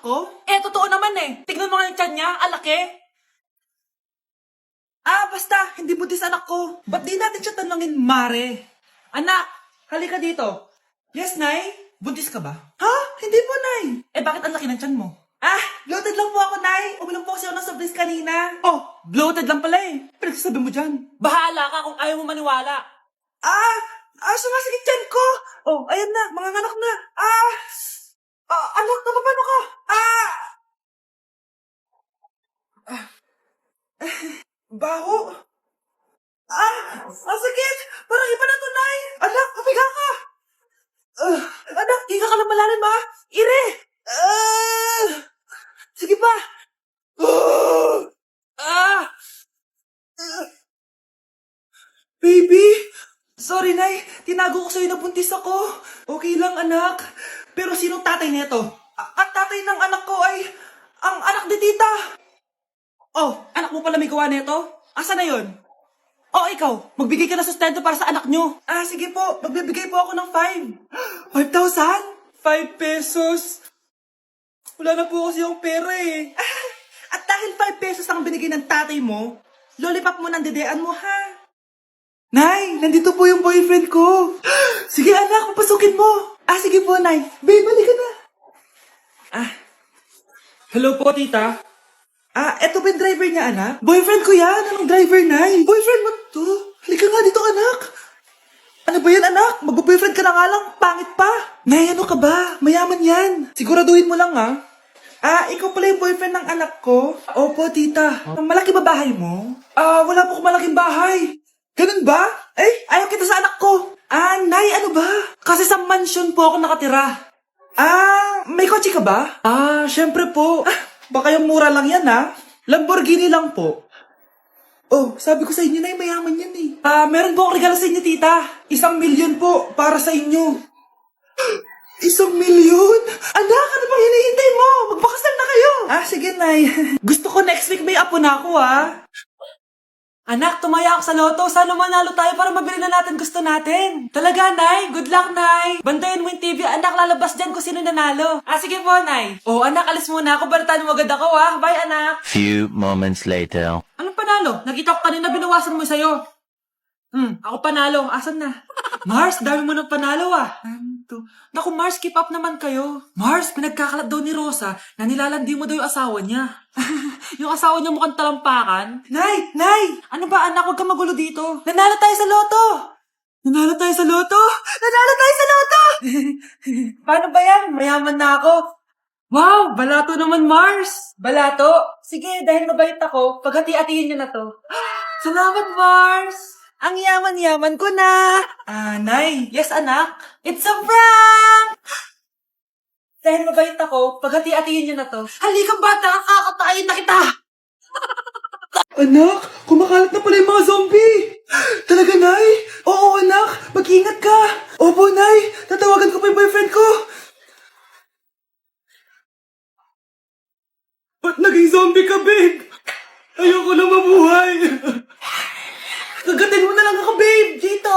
ko? Eh, totoo naman eh. Tignan mo nga yung tiyan niya, alaki. Basta, hindi buntis anak ko. Ba't di natin siya tanungin, Mare? Anak, halika dito. Yes, Nay? Buntis ka ba? Ha? Hindi po, Nay. Eh, bakit ang laki ng tiyan mo? Bloated lang po ako, Nay. Uminom po kasi ako ng soft kanina. Oh, bloated lang pala eh. Pinagsasabi mo dyan. Bahala ka kung ayaw mo maniwala. Sumasakit tiyan ko. Oh, ayan na, mga anak na. Anak, paano ka? Baho. Sakit. Parang iba na to, Nay. Anak, papiga ka. Anak, higa ka lang malalim, ha? Ire. Sige pa. Baby. Sorry, Nay. Tinago ko sa'yo na buntis ako. Okay lang, anak. Pero sinong tatay nito? Ang tatay ng anak ko ay ang anak ni tita. Oh, anak mo pala may gawa nito? Asa na yun? Oh, ikaw, magbigay ka ng sustento para sa anak nyo. Sige po, magbibigay po ako ng 5. 5,000? 5 pesos. Wala na po kasi yung pera eh. At dahil 5 pesos ang binigay ng tatay mo, lollipop mo ng dedean mo, ha? Nay, nandito po yung boyfriend ko. Sige anak, papasukin mo. Sige po, Nay. Babe, balik ka na. Hello po, tita. Eto ba yung driver niya, anak? Boyfriend ko yan. Anong driver, Nay? Boyfriend mo to? Halika nga dito, anak. Ano ba yan, anak? Mag-boyfriend ka na nga lang. Pangit pa. Nay, ano ka ba? Mayaman yan. Siguraduhin mo lang, ha? Ikaw pala yung boyfriend ng anak ko? Opo, tita. Malaki ba bahay mo? Wala po akong malaking bahay. Ganun ba? Ayaw kita sa anak ko. Nay, ano ba? Kasi sa mansion po ako nakatira. May kotse ka ba? Syempre po. Baka yung mura lang yan, ha? Lamborghini lang po. Oh, sabi ko sa inyo, Nay, mayaman yan eh. Meron po akong regalo sa inyo, tita. 1,000,000 po para sa inyo. 1,000,000? Anak, ano bang hinihintay mo? Magpakasal na kayo. Sige, Nay. Gusto ko next week may apo na ako, ha? Anak, tumaya ako sa loto. Sana manalo tayo para mabili na natin gusto natin. Talaga, Nay? Good luck, Nay. Bantayan mo yung TV. Anak, lalabas dyan kung sino nanalo. Sige po, Nay. Oh, anak, alis muna ako. Balitaan mo agad ako, ha? Bye, anak. Few moments later. Anong panalo? Nakita ko kanina binawasan mo sa'yo. Ako panalo. Asan na? Mars, dami mo ng panalo, Naku, Mars, keep up naman kayo. Mars, pinagkakalat daw ni Rosa na nilalandi mo daw yung asawa niya. Yung asawa niya mukhang talampakan. Nay! Ano ba, anak? Huwag kang magulo dito. Nanalo tayo sa loto! Nanalo tayo sa loto! Paano ba yan? Mayaman na ako. Wow! Balato naman, Mars! Balato? Sige, dahil mabait ako, paghati-hatiin niyo na to. Salamat, Mars! Ang yaman-yaman ko na! Nay! Yes, anak? It's a prank! Dahil mabait ako, paghati-hatiin niyo na to. Halika, bata! Kakatayin na kita! Anak! Kumakalat na pala yung mga zombie! Talaga, Nay? Oo, anak! Mag-ingat ka! Opo, Nay! Tatawagan ko pa yung boyfriend ko! Ba't naging zombie ka, babe? Ayoko na mabuhay! Kagatin mo na lang ako, babe! Dito!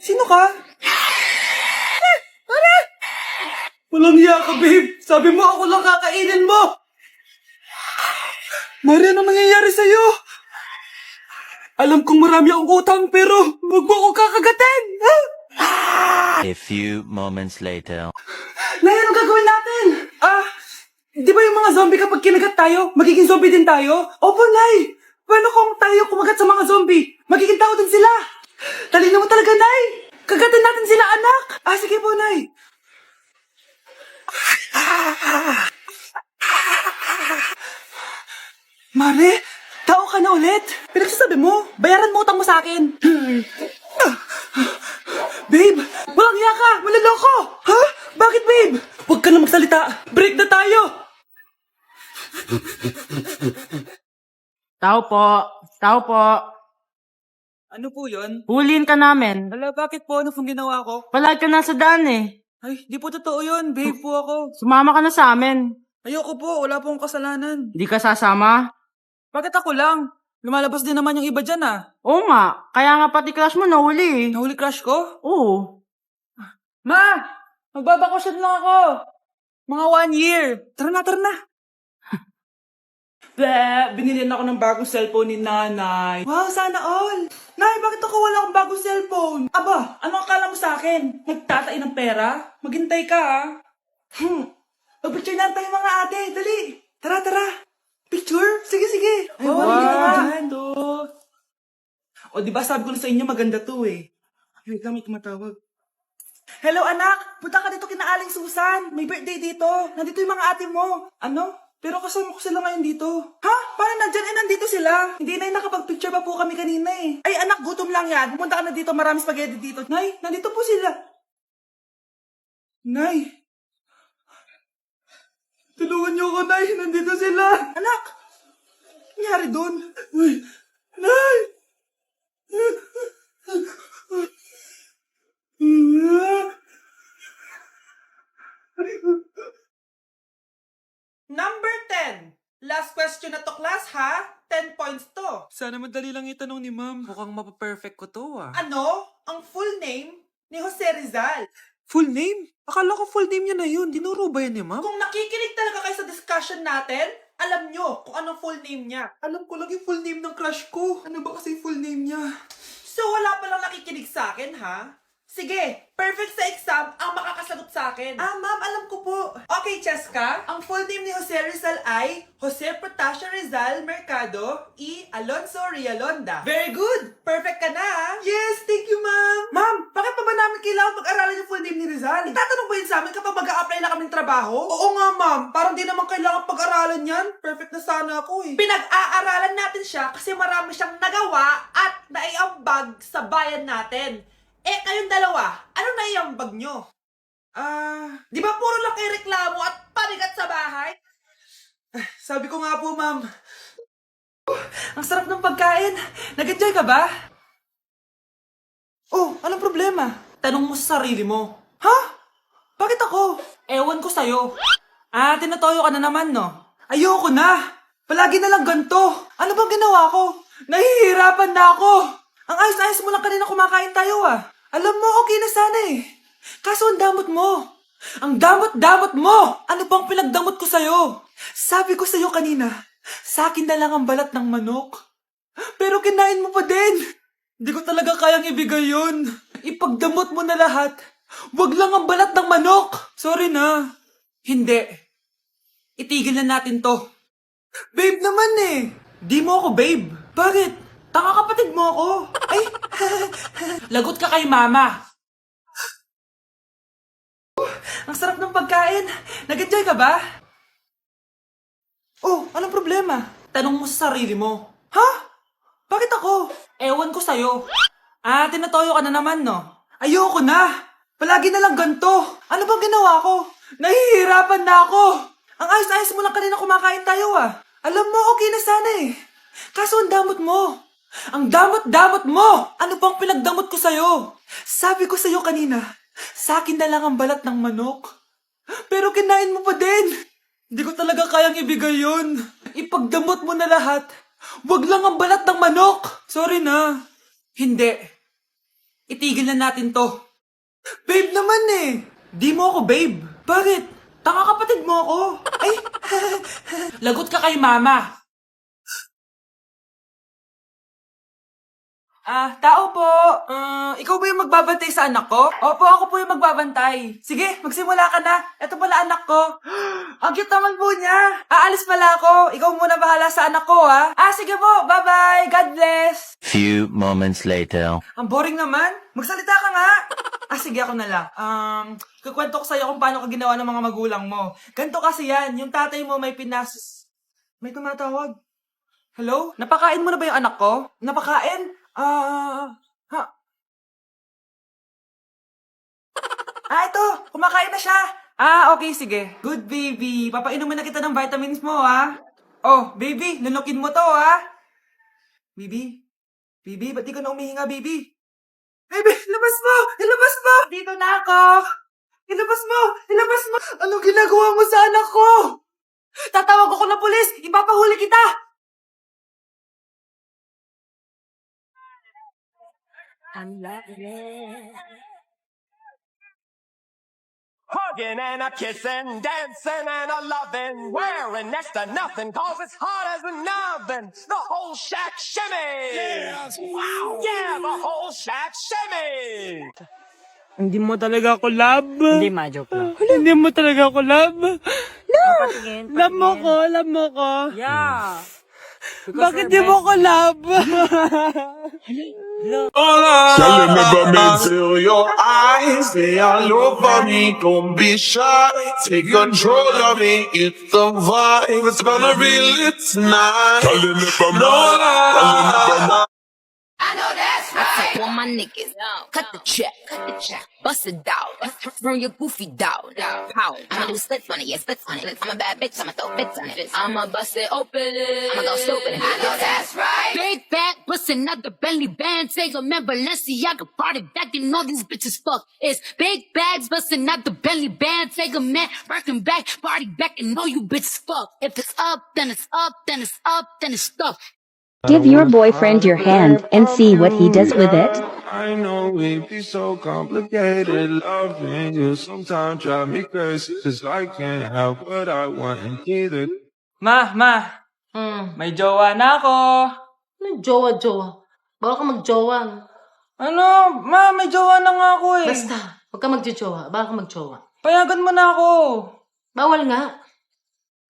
Sino ka? Walang hiya ka, babe! Sabi mo ako lang kakainin mo! Mari, anong nangyayari sa'yo? Alam kong marami akong utang, pero huwag mo ako kakagatin! A few moments later. Nay, anong gagawin natin? Di ba yung mga zombie kapag kinagat tayo, magiging zombie din tayo? Opo, Nay! Paano kung tayo kumagat sa mga zombie? Magiging tao din sila! Talino mo talaga, Nay! Kagatin natin sila, anak! Sige po, Nay! Mare, tao ka na ulit? Pinagsasabi mo, bayaran mo utang mo sa akin. Babe, walang hiya ka! Maloloko! Ha? Bakit, babe? Huwag ka na magsalita. Break na tayo! Tao po. Ano po yun? Huliin ka namin. Hala, bakit po? Ano pong ginawa ko? Palagi ka nasa daan eh. Ay, di po totoo yun. Babe po ako. Sumama ka na sa amin. Ayoko po. Wala pong kasalanan. Di ka sasama? Bakit ako lang? Lumalabas din naman yung iba dyan, Oo nga. Kaya nga pati crush mo nahuli eh. Nahuli crush ko? Oo. Ma! Magbabakasyon lang ako. Mga 1 year. Tara na, tara na. Binili na ako ng bagong cellphone ni nanay. Wow, sana all. Nay, bakit ako wala akong bagong cellphone? Aba, ano akala mo sa akin? Nagtatain ng pera? Maghintay ka, ha? Mag-picture na tayo mga ate. Dali. Tara, tara. Picture? Sige, sige. Ay, Wow. O, di ba sabi ko na sa inyo maganda to eh. Wait lang, may tumatawag. Hello, anak. Punta ka dito kina Aling Susan. May birthday dito. Nandito yung mga ate mo. Ano? Pero kasama ko sila ngayon dito. Ha? Paano nandyan? Nandito sila. Hindi na nakapag-picture pa po kami kanina eh. Ay, anak, gutom lang yan. Pumunta ka na dito. Marami spaghetti dito. Nay, nandito po sila. Nay. Tulungan niyo ako, Nay. Nandito sila. Anak. Ano nangyari doon? Uy. Nay. Number 10. Last question na to, class, ha? 10 points to. Sana madali lang itanong ni ma'am. Mukhang mapaperfect ko to ah. Ano ang full name ni Jose Rizal? Full name? Akala ko full name niya na yun. Dinuro ba yan ni ma'am? Kung nakikinig talaga kayo sa discussion natin, alam nyo kung anong full name niya. Alam ko lang yung full name ng crush ko. Ano ba kasi yung full name niya? So wala palang nakikinig sa akin, ha? Sige, perfect sa exam ang makakasagot sa akin. Ah, ma'am, alam ko po. Okay, Cheska, ang full name ni Jose Rizal ay Jose Protasio Rizal Mercado y Alonso Rialonda. Very good! Perfect ka na, ha? Yes, thank you, ma'am. Ma'am, bakit pa ba namin kailangan pag-aralan yung full name ni Rizal? Itatanong ba yun sa amin kapag mag-a-apply na kaming trabaho? Oo nga, ma'am. Parang di naman kailangan pag-aralan yan. Perfect na sana ako, eh. Pinag-aaralan natin siya kasi marami siyang nagawa at naiambag sa bayan natin. Eh, kayong dalawa, ano naiambag nyo? Di ba puro lang kayo reklamo at panigat sa bahay? Sabi ko nga po, ma'am. Ang sarap ng pagkain. Nag-enjoy ka ba? Oh, anong problema? Tanong mo sa sarili mo. Ha? Bakit ako? Ewan ko sa'yo. Tinatoyo ka na naman, no? Ayoko na. Palagi na lang ganito. Ano bang ginawa ko? Nahihirapan na ako. Ang ayos-ayos mo lang kanina kumakain tayo, ah. Alam mo, okay na sana eh. Kaso ang damot mo. Ang damot-damot mo! Ano bang pinagdamot ko sa'yo? Sabi ko sa'yo kanina, sa akin na lang ang balat ng manok. Pero kinain mo pa din. Hindi ko talaga kayang ibigay yun. Ipagdamot mo na lahat. Wag lang ang balat ng manok. Sorry na. Hindi. Itigil na natin to. Babe naman eh. Di mo ako babe. Bakit? Tanga kapatid mo ako. Ay, lagot ka kay mama. Ang sarap ng pagkain. Nag-enjoy ka ba? Oh, anong problema? Tanong mo sa sarili mo. Ha? Bakit ako? Ewan ko sa'yo. Tinatoyo ka na naman, no? Ayoko na. Palagi na lang ganito. Ano bang ginawa ko? Nahihirapan na ako. Ang ayos-ayos mo lang kanina kumakain tayo, ah. Alam mo, okay na sana eh. Kaso ang damot mo. Ang damot-damot mo! Ano bang pinagdamot ko sa'yo? Sabi ko sa'yo kanina, sa akin na lang ang balat ng manok. Pero kinain mo pa din. Hindi ko talaga kayang ibigay yun. Ipagdamot mo na lahat. Wag lang ang balat ng manok. Sorry na. Hindi. Itigil na natin to. Babe naman eh. Di mo ako babe. Bakit? Tanga kapatid mo ako. Ay, lagot ka kay mama. Tao po. Ikaw ba yung magbabantay sa anak ko? Opo, ako po yung magbabantay. Sige, magsimula ka na. Ito pala anak ko. Ang cute naman po niya. Aalis pala ako. Ikaw muna bahala sa anak ko, ha? Sige po. Bye-bye. God bless. Few moments later. Ang boring naman. Magsalita ka nga. Sige, ako na lang. Kukwento ko sa'yo kung paano ka ginawa ng mga magulang mo. Ganito kasi yan. Yung tatay mo may May tumatawag. Hello? Napakain mo na ba yung anak ko? Napakain? Ito! Kumakain na siya! Okay, sige. Good, baby. Papainumin na kita ng vitamins mo, ha? Oh, baby, lunukin mo to, ha? Baby? Baby, ba't di ka na umihinga, baby? Baby, ilabas mo! Ilabas mo! Dito na ako! Ilabas mo! Ilabas mo! Anong ginagawa mo sa anak ko? Tatawag ako ng pulis! Ipapahuli kita! hugging and a kissing, dancing and a loving, wearing next to nothing, cause it's hot as an oven. The whole shack shimmy. Wow. Yeah, the whole shack shimmy. Hindi mo talaga ako love. Hindi, ma-joke lang. Hindi mo talaga ako love. Patingin, Love mo ko, love mo ko. Yeah. Bakit di mo ko love? Girl, you never mean till your eyes, they all over me. Don't be shy, take control of me. It's the vibe, it's gonna be lit tonight. Girl, you never mind. I take all my niggas, cut the check, bust it out, from your goofy dog, pow. I'ma do splits on it, yeah, splits on it. I'm a bad bitch, I'ma throw fits on it. I'ma bust it open, I'ma go stupid. I know that's right. Big back, bustin' out the Bentley band, take a man Balenciaga party back, and all these bitches fuck. It's big bags, bustin' out the Bentley band, take a man working back, party back, and all you bitches fuck. If it's up, then it's up, then it's up, then it's stuck. Give your boyfriend your hand and see what he does with it. I know it be so complicated. Loving you sometimes drive me crazy, 'cause I can't have what I want and either. Ma, may jowa na ako. Ano jowa-jowa? Bawal ka magjowa. Ano? Ma, may jowa na nga ako eh. Basta, huwag ka magjowa. Bawal ka magjowa. Payagan mo na ako. Bawal nga.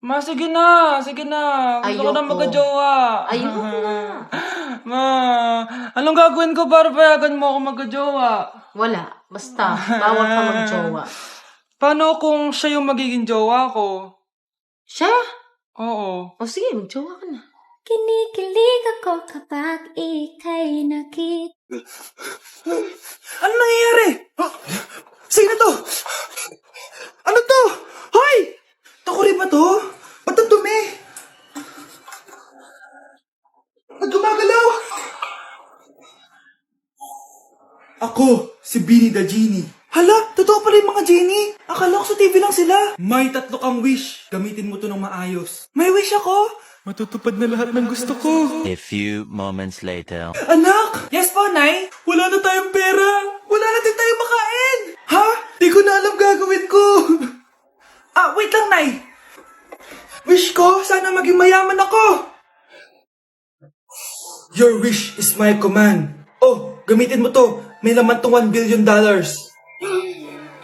Ma, sige na. Sige na. Gusto ko na Ayoko. magka-jowa. Ayoko na. Ma, anong gagawin ko para payagan mo ako magka-jowa? Wala. Basta, bawal ka magjowa. Paano kung siya yung magiging jowa ko? Siya? Oo. O sige, magjowa ka na. Kinikilig ako kapag ika'y nakita. Ano nangyayari? Huh? Sino to? Ano to? Hoy! Takuri ba to? Ba't ang dumi? Ba't gumagalaw? Ako, si Beanie the Genie. Hala, totoo pala yung mga genie. Akala ko sa TV lang sila. May 3 kang wish. Gamitin mo to ng maayos. May wish ako? Matutupad na lahat ng gusto ko. A few moments later. Anak! Yes po, Nay? Wala na tayong pera. Wala na din tayong makain. Ha? Di ko na alam gagawin ko. Wait lang, Nay. Wish ko, sana maging mayaman ako. Your wish is my command. Oh, gamitin mo to. May laman tong $1 billion.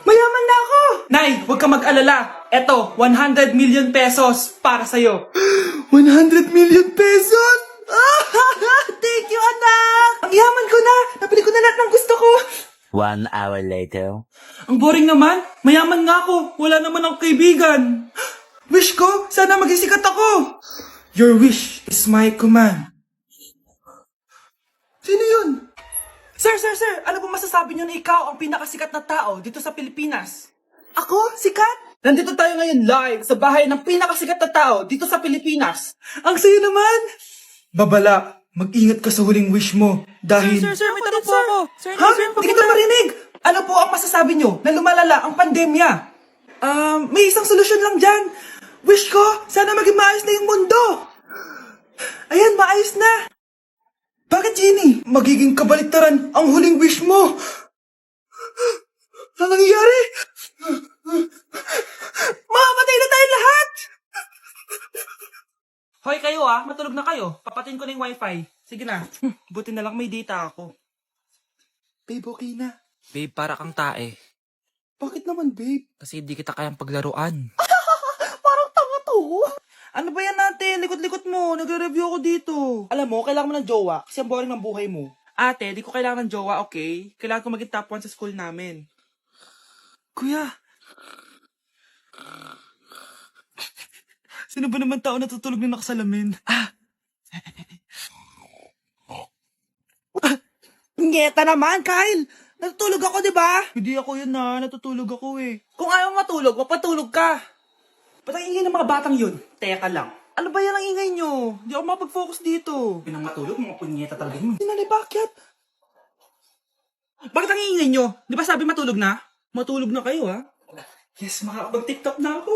Mayaman na ako. Nay, huwag ka mag-alala. Eto, 100 million pesos para sa'yo. 100 million pesos? Thank you, anak! Ang yaman ko na! Nabili ko na lahat ng gusto ko! 1 hour later. Ang boring naman. Mayaman nga ako. Wala naman akong kaibigan. Wish ko, sana maging sikat ako. Your wish is my command. Sino yun? Sir! Ano po masasabi niyo na ikaw ang pinakasikat na tao dito sa Pilipinas? Ako? Sikat? Nandito tayo ngayon live sa bahay ng pinakasikat na tao dito sa Pilipinas. Ang sayo naman! Babala, mag-ingat ka sa huling wish mo dahil... Sir, may tanong po ako. Sir, Ha? Hindi kita marinig! Ano po ang masasabi nyo na lumalala ang pandemya? May isang solusyon lang dyan. Wish ko, sana maging maayos na yung mundo. Ayan, maayos na. Bakit, Genie? Magiging kabaliktaran ang huling wish mo. Ano nangyayari? Mamamatay na tayo lahat! Hoy kayo matulog na kayo. Papatin ko na yung wifi. Sige na. Buti na lang may data ako. Babe, okay na. Babe, para kang tae. Bakit naman, babe? Kasi di kita kayang paglaruan. Parang tanga to. Ano ba yan natin? Likot-likot mo. Nagre-review ako dito. Alam mo, kailangan mo ng jowa kasi ang boring ng buhay mo. Ate, di ko kailangan ng jowa, okay? Kailangan ko maging top 1 sa school namin. Kuya. Sino ba naman tao natutulog na nakasalamin? Ngeta naman, Kyle! Natutulog ako, di ba? Hindi ako yun natutulog ako eh. Kung ayaw matulog, mapatulog ka. Ba't ang ingay ng mga batang yun? Teka lang. Ano ba yan ang ingay nyo? Hindi ako mapag-focus dito. Pinang matulog, mga punyeta talaga yun. Sinali, bakit? Bakit ang ingay nyo? Di ba sabi matulog na? Matulog na kayo, ha? Yes, makakapag-TikTok na ako.